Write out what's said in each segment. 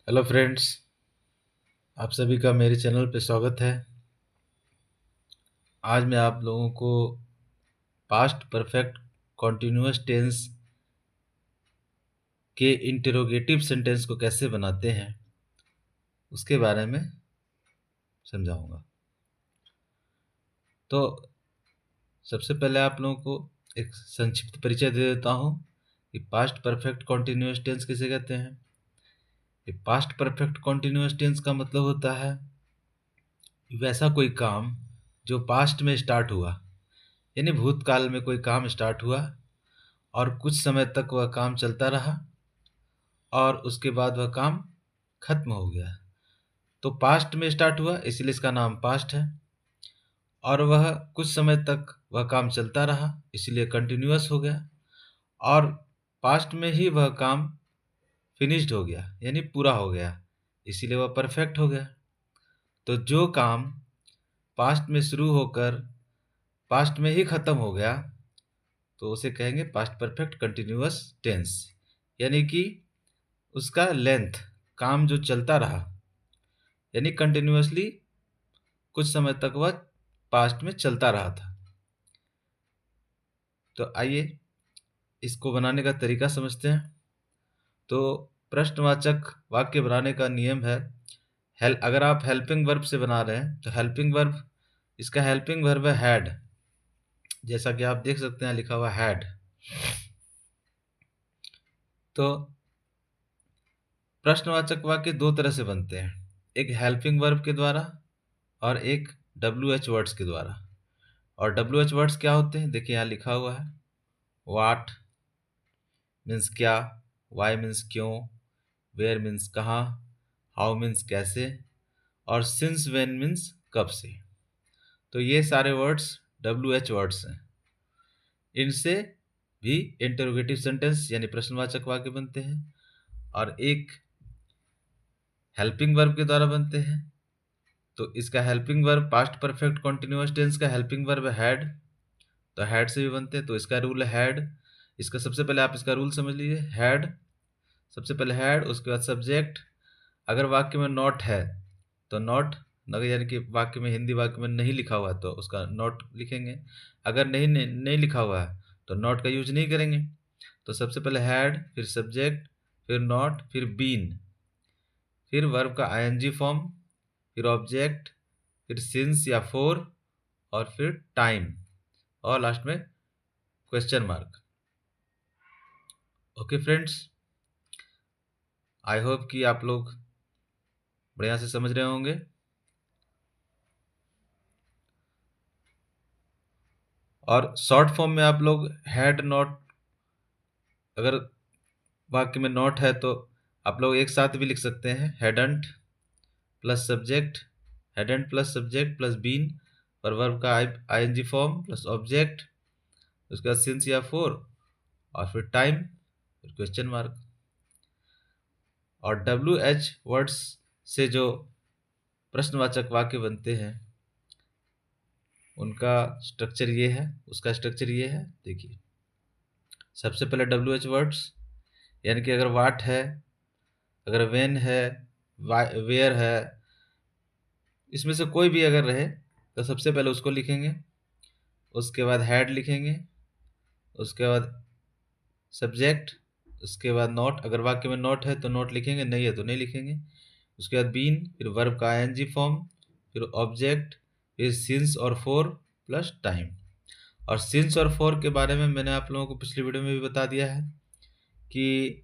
Hello friends, आप सभी का मेरे चैनल पे स्वागत है। आज मैं आप लोगों को पास्ट परफेक्ट कॉन्टिन्यूअस टेंस के इंटेरोगेटिव सेंटेंस को कैसे बनाते हैं उसके बारे में समझाऊंगा। तो सबसे पहले आप लोगों को एक संक्षिप्त परिचय दे देता हूं कि पास्ट परफेक्ट कॉन्टिन्यूअस टेंस किसे कहते हैं। ये पास्ट परफेक्ट कॉन्टिन्यूअस टेंस का मतलब होता है वैसा कोई काम जो पास्ट में स्टार्ट हुआ, यानी भूतकाल में कोई काम स्टार्ट हुआ और कुछ समय तक वह काम चलता रहा और उसके बाद वह काम खत्म हो गया। तो पास्ट में स्टार्ट हुआ इसलिए इसका नाम पास्ट है, और वह कुछ समय तक वह काम चलता रहा इसलिए कंटिन्यूअस हो गया, और पास्ट में ही वह काम फिनिश्ड हो गया यानी पूरा हो गया इसीलिए वह परफेक्ट हो गया। तो जो काम पास्ट में शुरू होकर पास्ट में ही खत्म हो गया तो उसे कहेंगे पास्ट परफेक्ट कंटिन्यूअस टेंस, यानी कि उसका लेंथ, काम जो चलता रहा यानी कंटिन्यूअसली कुछ समय तक वह पास्ट में चलता रहा था। तो आइए इसको बनाने का तरीका समझते हैं। तो प्रश्नवाचक वाक्य बनाने का नियम है, अगर आप हेल्पिंग वर्ब से बना रहे हैं तो हेल्पिंग वर्ब, इसका हेल्पिंग वर्ब है हैड, जैसा कि आप देख सकते हैं लिखा हुआ हैड। तो प्रश्नवाचक वाक्य दो तरह से बनते हैं, एक हेल्पिंग वर्ब के द्वारा और एक WH वर्ड्स के द्वारा। और WH वर्ड्स क्या होते हैं, देखिए यहाँ लिखा हुआ है। वाट मीन्स क्या, वाई मीन्स क्यों, वेयर मीन्स कहाँ, हाउ मीन्स कैसे, और सिंस व्हेन मीन्स कब से। तो ये सारे वर्ड्स WH वर्ड्स हैं। इनसे भी इंटरोगेटिव सेंटेंस यानी प्रश्नवाचक वाक्य बनते हैं, और एक हेल्पिंग वर्ब के द्वारा बनते हैं। तो इसका helping verb past perfect continuous tense का हेल्पिंग वर्ब हैड, तो हैड से भी बनते हैं। तो इसका रूल है हैड, इसका सबसे पहले आप इसका रूल समझ लीजिए। हैड, सबसे पहले हैड, उसके बाद सब्जेक्ट। अगर वाक्य में नॉट है तो नॉट, अगर यानी कि वाक्य में, हिंदी वाक्य में नहीं लिखा हुआ है तो उसका नॉट लिखेंगे। अगर नहीं लिखा हुआ है तो नॉट का यूज नहीं करेंगे। तो सबसे पहले हैड, फिर सब्जेक्ट, फिर नॉट, फिर बीन, फिर वर्ब का आईएनजी फॉर्म, फिर ऑब्जेक्ट, फिर सिंस या फोर, और फिर टाइम, और लास्ट में question mark. Okay friends, I hope कि आप लोग बढ़िया से समझ रहे होंगे। और शॉर्ट फॉर्म में आप लोग हैड नॉट, अगर वाक्य में नॉट है तो आप लोग एक साथ भी लिख सकते हैं, hadn't plus subject, hadn't plus subject plus been, और वर्ब का आईएनजी फॉर्म प्लस ऑब्जेक्ट, उसके बाद सिंस या फोर, और फिर टाइम, फिर क्वेश्चन मार्क। और WH वर्ड्स से जो प्रश्नवाचक वाक्य बनते हैं उनका स्ट्रक्चर ये है, उसका स्ट्रक्चर ये है। देखिए, सबसे पहले WH वर्ड्स, यानी कि अगर वाट है, अगर वेन है, वेयर है, इसमें से कोई भी अगर रहे तो सबसे पहले उसको लिखेंगे, उसके बाद हैड लिखेंगे, उसके बाद सब्जेक्ट, उसके बाद नॉट, अगर वाक्य में नॉट है तो नॉट लिखेंगे, नहीं है तो नहीं लिखेंगे, उसके बाद बीन, फिर वर्ब का आईएनजी फॉर्म, फिर ऑब्जेक्ट, फिर सिंस और फोर प्लस टाइम। और सिंस और फोर के बारे में मैंने आप लोगों को पिछली वीडियो में भी बता दिया है कि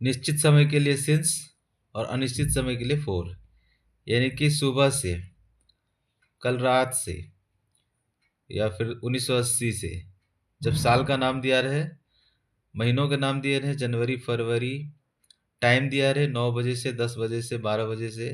निश्चित समय के लिए सिंस और अनिश्चित समय के लिए फोर, यानी कि सुबह से, कल रात से, या फिर 1980 से, जब साल का नाम दिया रहे, महीनों के नाम दिए रहे, जनवरी फरवरी, टाइम दिया रहे 9 बजे से 10 बजे से 12 बजे से,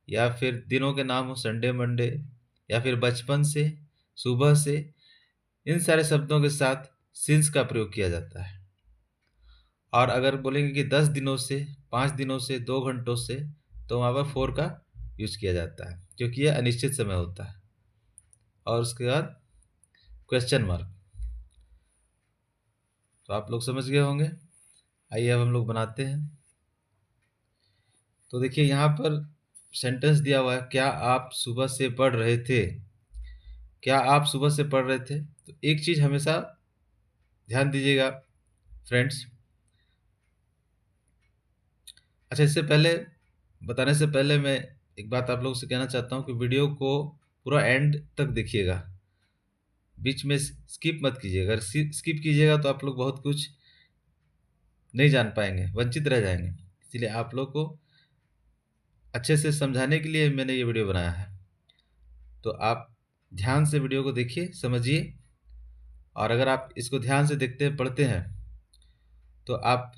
या फिर दिनों के नाम हो संडे मंडे, या फिर बचपन से, सुबह से, इन सारे शब्दों के साथ सिंस का प्रयोग किया जाता है। और अगर बोलेंगे कि 10 दिनों से, 5 दिनों से, 2 घंटों से, तो वहाँ पर फोर का यूज किया जाता है क्योंकि यह अनिश्चित समय होता है। और उसके बाद क्वेश्चन मार्क। तो आप लोग समझ गए होंगे। आइए अब हम लोग बनाते हैं। तो देखिए यहाँ पर सेंटेंस दिया हुआ है, क्या आप सुबह से पढ़ रहे थे? क्या आप सुबह से पढ़ रहे थे? तो एक चीज़ हमेशा ध्यान दीजिएगा फ्रेंड्स। अच्छा, इससे पहले बताने से पहले मैं एक बात आप लोगों से कहना चाहता हूँ कि वीडियो को पूरा एंड तक देखिएगा, बीच में स्किप मत कीजिएगा। अगर स्किप कीजिएगा तो आप लोग बहुत कुछ नहीं जान पाएंगे, वंचित रह जाएंगे। इसलिए आप लोग को अच्छे से समझाने के लिए मैंने ये वीडियो बनाया है। तो आप ध्यान से वीडियो को देखिए, समझिए, और अगर आप इसको ध्यान से देखते हैं, पढ़ते हैं, तो आप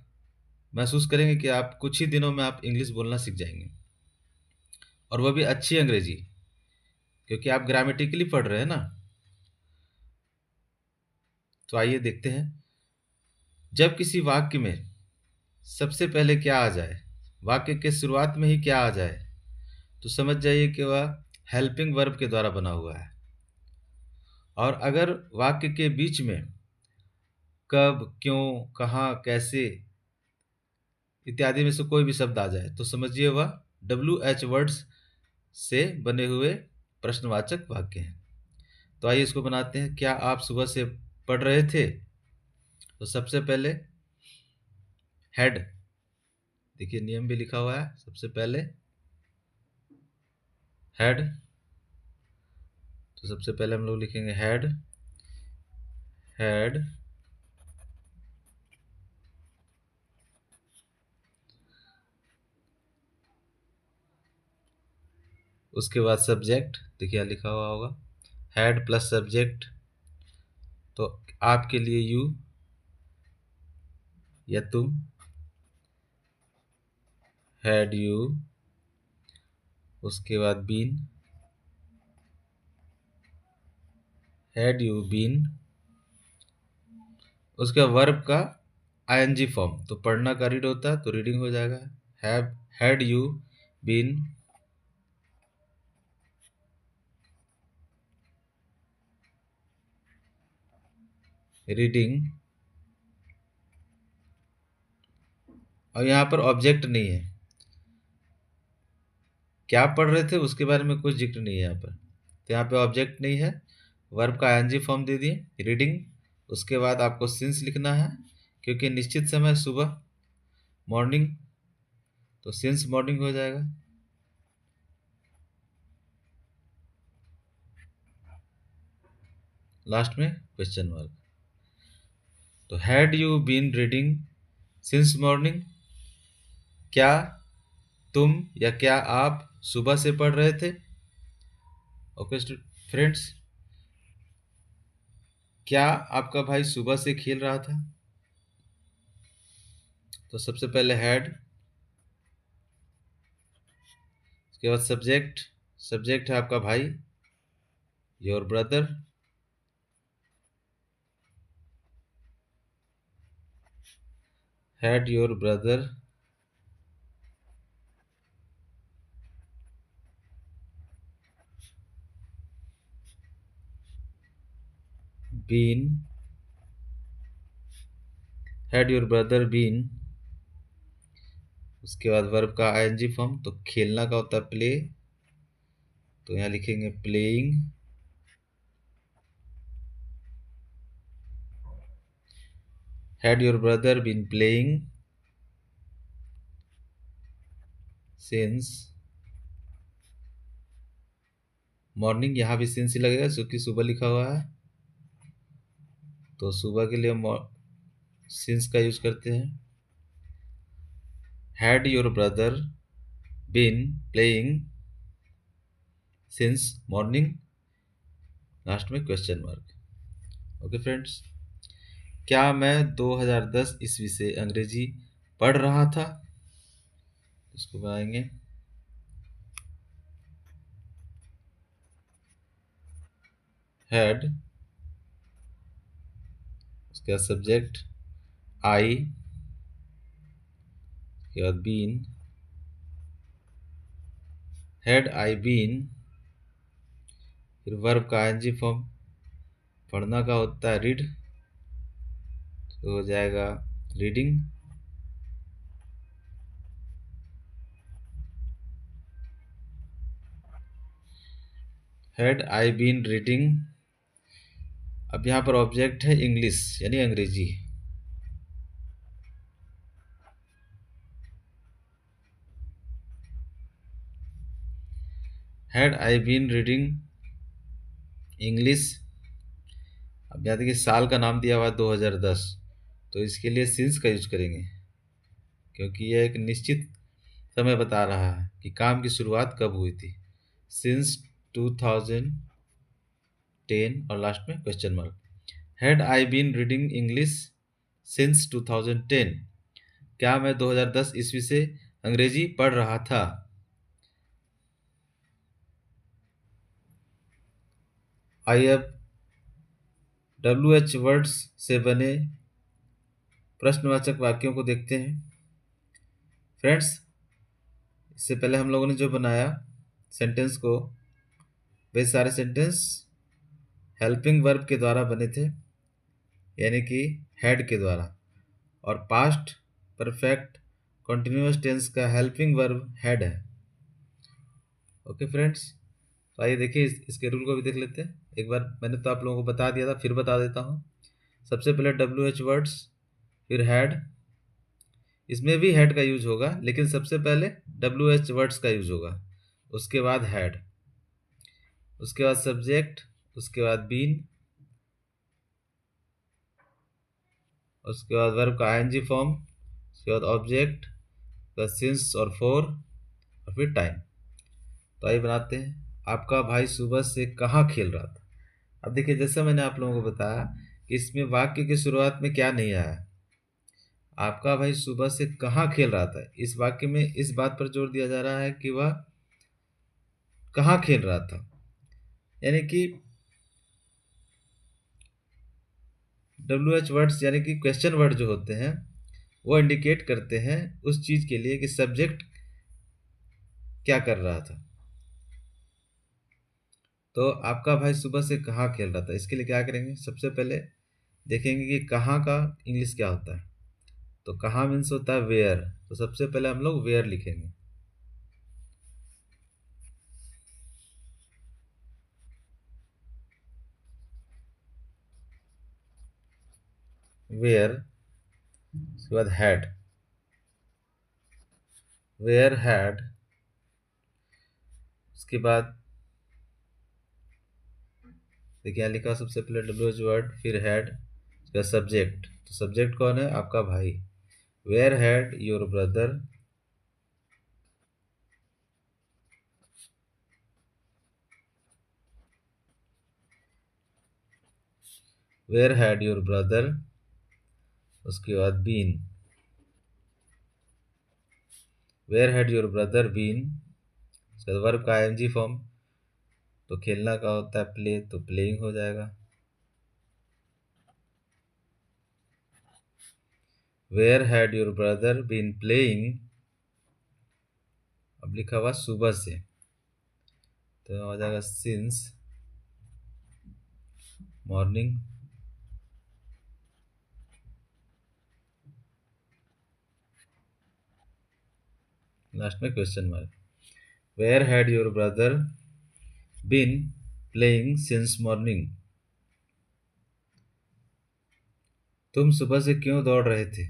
महसूस करेंगे कि आप कुछ ही दिनों में आप इंग्लिश बोलना सीख जाएंगे, और वह भी अच्छी अंग्रेजी, क्योंकि आप ग्रामेटिकली पढ़ रहे हैं ना। तो आइए देखते हैं, जब किसी वाक्य में सबसे पहले क्या आ जाए, वाक्य के शुरुआत में ही क्या आ जाए, तो समझ जाइए कि वह हेल्पिंग वर्ब के द्वारा बना हुआ है। और अगर वाक्य के बीच में कब, क्यों, कहाँ, कैसे इत्यादि में से कोई भी शब्द आ जाए, तो समझिए वह WH वर्ड्स से बने हुए प्रश्नवाचक वाक्य हैं। तो आइए इसको बनाते हैं। क्या आप सुबह से पढ़ रहे थे? तो सबसे पहले हेड, देखिए नियम भी लिखा हुआ है, सबसे पहले हेड। तो सबसे पहले हम लोग लिखेंगे हेड, हेड। उसके बाद सब्जेक्ट, देखिए यहाँ लिखा हुआ होगा हेड प्लस सब्जेक्ट, तो आपके लिए यू या तुम, हैड यू। उसके बाद बीन, हैड यू बीन। उसके बाद वर्ब का आईएनजी फॉर्म, तो पढ़ना का रीड होता है तो रीडिंग हो जाएगा, हैड यू बीन रीडिंग। और यहाँ पर ऑब्जेक्ट नहीं है, क्या पढ़ रहे थे उसके बारे में कुछ जिक्र नहीं है यहाँ पर, तो यहाँ पे ऑब्जेक्ट नहीं है, वर्ब का आईएनजी फॉर्म दे दिए, रीडिंग। उसके बाद आपको सिंस लिखना है, क्योंकि निश्चित समय सुबह, मॉर्निंग, तो सिंस मॉर्निंग हो जाएगा। लास्ट में क्वेश्चन मार्क। तो had you been reading since morning? क्या तुम या क्या आप सुबह से पढ़ रहे थे? ओके फ्रेंड्स, क्या आपका भाई सुबह से खेल रहा था? तो सबसे पहले हैड, उसके बाद सब्जेक्ट, सब्जेक्ट है आपका भाई, your brother. Had your brother been, had your brother been. उसके बाद वर्ब का आईएनजी फॉर्म, तो खेलना का होता है प्ले, तो यहाँ लिखेंगे playing. Had your brother been playing since morning, यहाँ भी सिंस ही लगेगा क्योंकि सुबह लिखा हुआ है, तो सुबह के लिए सिंस का यूज करते हैं। Had your brother been playing since morning, last में क्वेश्चन मार्क। ओके फ्रेंड्स, क्या मैं 2010 ईस्वी से अंग्रेजी पढ़ रहा था? इसको बनाएंगे हैड, उसके बाद सब्जेक्ट आई, उसके बाद बीन, हैड आई बीन, फिर वर्ब का आईएनजी फॉर्म, पढ़ना का होता है रीड, तो हो जाएगा reading. Had I been reading, अब यहाँ पर ऑब्जेक्ट है इंग्लिश यानी अंग्रेजी। Had I been reading English, अब यहाँ देखिए साल का नाम दिया हुआ है 2010, तो इसके लिए सिंस का यूज करेंगे क्योंकि यह एक निश्चित समय बता रहा है कि काम की शुरुआत कब हुई थी। सिंस 2010 और लास्ट में question mark. Had I been reading English since 2010, क्या मैं 2010 ईस्वी से अंग्रेजी पढ़ रहा था। आइए अब WH वर्ड्स से बने प्रश्नवाचक वाक्यों को देखते हैं। फ्रेंड्स, इससे पहले हम लोगों ने जो बनाया सेंटेंस को, वे सारे सेंटेंस हेल्पिंग वर्ब के द्वारा बने थे, यानी कि हैड के द्वारा, और पास्ट परफेक्ट कॉन्टिन्यूअस टेंस का हेल्पिंग वर्ब हैड है। ओके फ्रेंड्स, तो आइए देखिए इसके रूल को भी देख लेते हैं। एक बार मैंने तो आप लोगों को बता दिया था, फिर बता देता हूँ। सबसे पहले WH वर्ड्स, फिर हैड, इसमें भी हैड का यूज होगा लेकिन सबसे पहले WH वर्ड्स का यूज होगा, उसके बाद हैड, उसके बाद सब्जेक्ट, उसके बाद बीन, उसके बाद वर्ब का ING फॉर्म, उसके बाद ऑब्जेक्ट, उसके बाद सिंस और फॉर, और फिर टाइम। तो आइए बनाते हैं। आपका भाई सुबह से कहाँ खेल रहा था। अब देखिए जैसा मैंने आप लोगों को बताया कि इसमें वाक्य की शुरुआत में क्या नहीं आया, आपका भाई सुबह से कहाँ खेल रहा था। इस वाक्य में इस बात पर जोर दिया जा रहा है कि वह कहाँ खेल रहा था, यानी कि WH वर्ड्स यानी कि क्वेश्चन वर्ड जो होते हैं वो इंडिकेट करते हैं उस चीज के लिए कि सब्जेक्ट क्या कर रहा था। तो आपका भाई सुबह से कहाँ खेल रहा था, इसके लिए क्या करेंगे, सबसे पहले देखेंगे कि कहाँ का इंग्लिश क्या होता है। तो कहाँ मीन्स होता है वेयर, तो सबसे पहले हम लोग वेयर लिखेंगे। वेयर, उसके बाद हैड, वेयर हैड, उसके बाद देखिए यहाँ लिखा सबसे पहले WH वर्ड, फिर हैड, उसके बाद सब्जेक्ट। तो सब्जेक्ट कौन है, आपका भाई। Where had your brother, where had your brother, उसके बाद been, where had your brother been, उसके बाद वर्ब का ING फॉर्म, तो खेलना का होता है प्ले, तो प्लेइंग हो जाएगा। Where had your brother been playing, अब लिखा हुआ सुबह से, तो हो जाएगा सिंस मॉर्निंग, लास्ट में question mark. Where had your brother been playing since morning, तुम सुबह से क्यों दौड़ रहे थे,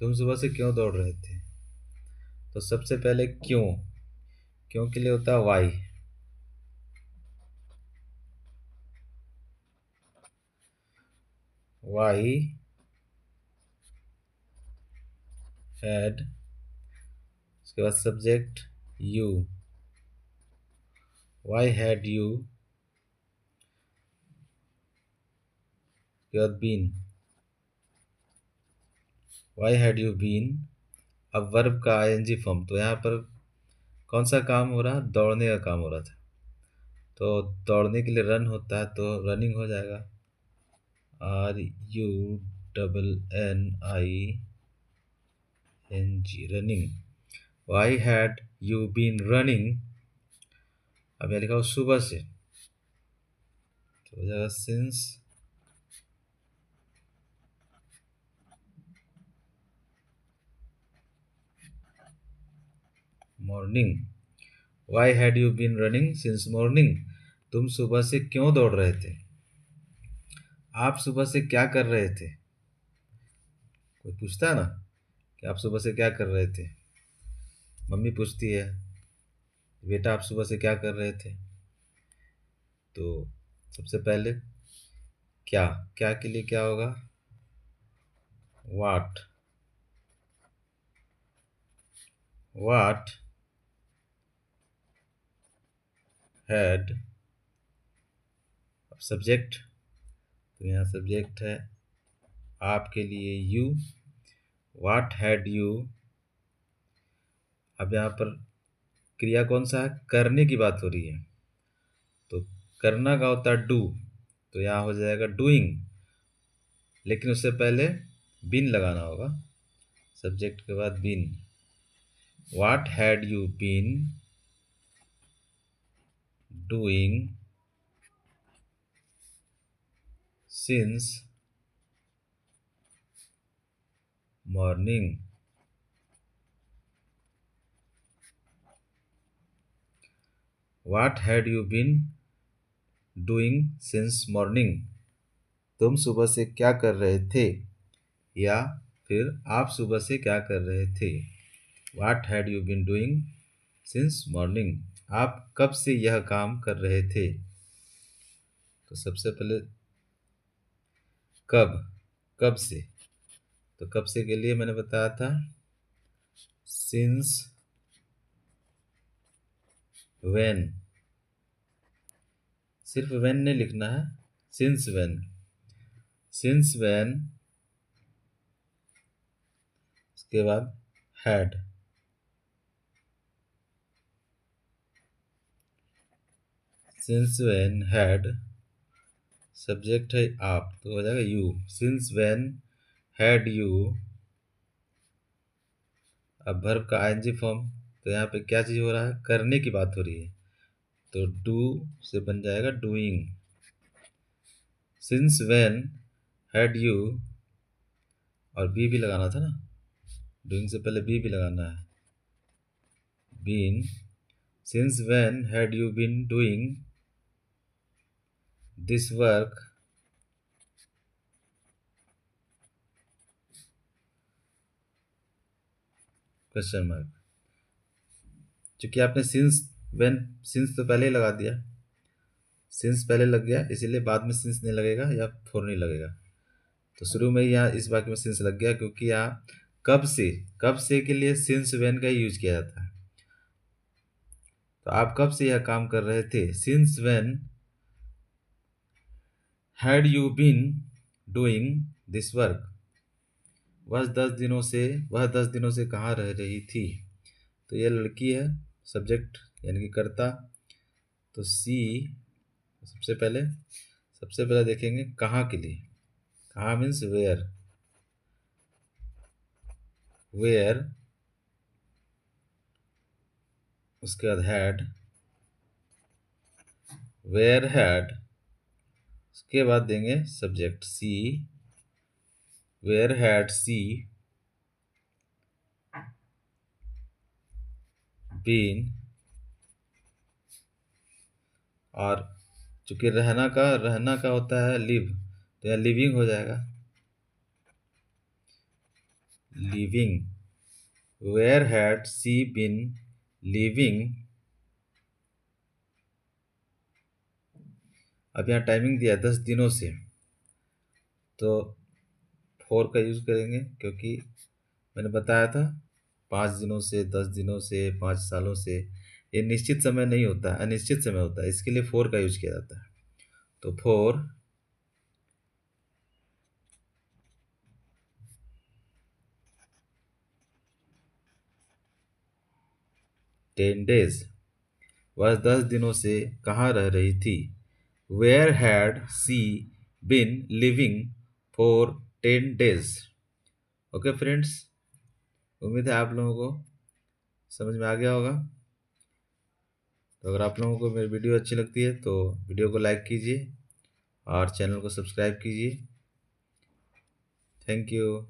तुम सुबह से क्यों दौड़ रहे थे। तो सबसे पहले क्यों, क्यों के लिए होता है वाई, वाई हैड, उसके बाद subject you, why had you, उसके बाद been, why had you been. अब वर्ब का ING फॉर्म, तो यहाँ पर कौन सा काम हो रहा, दौड़ने का काम हो रहा था, तो दौड़ने के लिए रन होता है तो रनिंग हो जाएगा, RUNNING, running. Why had you been running, अब यहाँ लिखा हो सुबह से, तो हो जाएगा since morning, why had you been running since morning. तुम सुबह से क्यों दौड़ रहे थे? आप सुबह से क्या कर रहे थे? कोई पूछता है ना कि आप सुबह से क्या कर रहे थे। मम्मी पूछती है, बेटा आप सुबह से क्या कर रहे थे? तो सबसे पहले क्या, क्या के लिए क्या होगा? वाट। वाट हैड। अब सब्जेक्ट, तो यहाँ सब्जेक्ट है आपके लिए यू। Watt had you. अब यहाँ पर क्रिया कौन सा है? करने की बात हो रही है, तो करना का होता है डू, तो यहाँ हो जाएगा डूइंग, लेकिन उससे पहले बीन लगाना होगा, सब्जेक्ट के बाद been. What had you been doing since morning. What had you been doing since morning. तुम सुबह से क्या कर रहे थे, या फिर आप सुबह से क्या कर रहे थे। What had you been doing since morning. आप कब से यह काम कर रहे थे। तो सबसे पहले कब, कब से, तो कब से के लिए मैंने बताया था सिंस व्हेन। सिर्फ व्हेन नहीं लिखना है, सिंस व्हेन। सिंस व्हेन, उसके बाद had. Since when had, subject है आप, तो हो जाएगा you. Since when had you. अब वर्ब का आईएनजी फॉर्म, तो यहाँ पे क्या चीज़ हो रहा है? करने की बात हो रही है, तो डू से बन जाएगा doing. Since when had you, और बी भी लगाना था ना, डूइंग से पहले बी भी लगाना है, been. Since when had you been doing this work, question mark. चूंकि आपने सिंस व्हेन, सिंस तो पहले ही लगा दिया, सिंस पहले लग गया, इसीलिए बाद में सिंस नहीं लगेगा या फोर नहीं लगेगा। तो शुरू में ही यहाँ इस वाक्य में सिंस लग गया, क्योंकि यहाँ कब से, कब से के लिए सिंस व्हेन का यूज किया जाता है। तो आप कब से यह काम कर रहे थे। Since when had you been doing this work. वह 10 दिनों से कहाँ रह रही थी। तो यह लड़की है, सब्जेक्ट यानी कि कर्ता, तो सी। सबसे पहले देखेंगे कहाँ के लिए। कहाँ मीन्स वेयर, वेयर। उसके बाद हैड, वेयर हैड। उसके बाद देंगे subject she, where had she been. और चूंकि रहना का होता है लिव, तो यहाँ लिविंग हो जाएगा, living. Where had she been living. अब यहाँ टाइमिंग दिया 10 दिनों से, तो फोर का यूज करेंगे, क्योंकि मैंने बताया था 5 दिनों से, 10 दिनों से, 5 सालों से, ये निश्चित समय नहीं होता, अनिश्चित समय होता है, इसके लिए फोर का यूज किया जाता है। तो फोर 10 days। वह 10 दिनों से कहाँ रह रही थी। Where had she been living for 10 days। Okay friends, उम्मीद है आप लोगों को समझ में आ गया होगा। तो अगर आप लोगों को मेरी वीडियो अच्छी लगती है तो वीडियो को लाइक कीजिए और चैनल को सब्सक्राइब कीजिए। Thank you.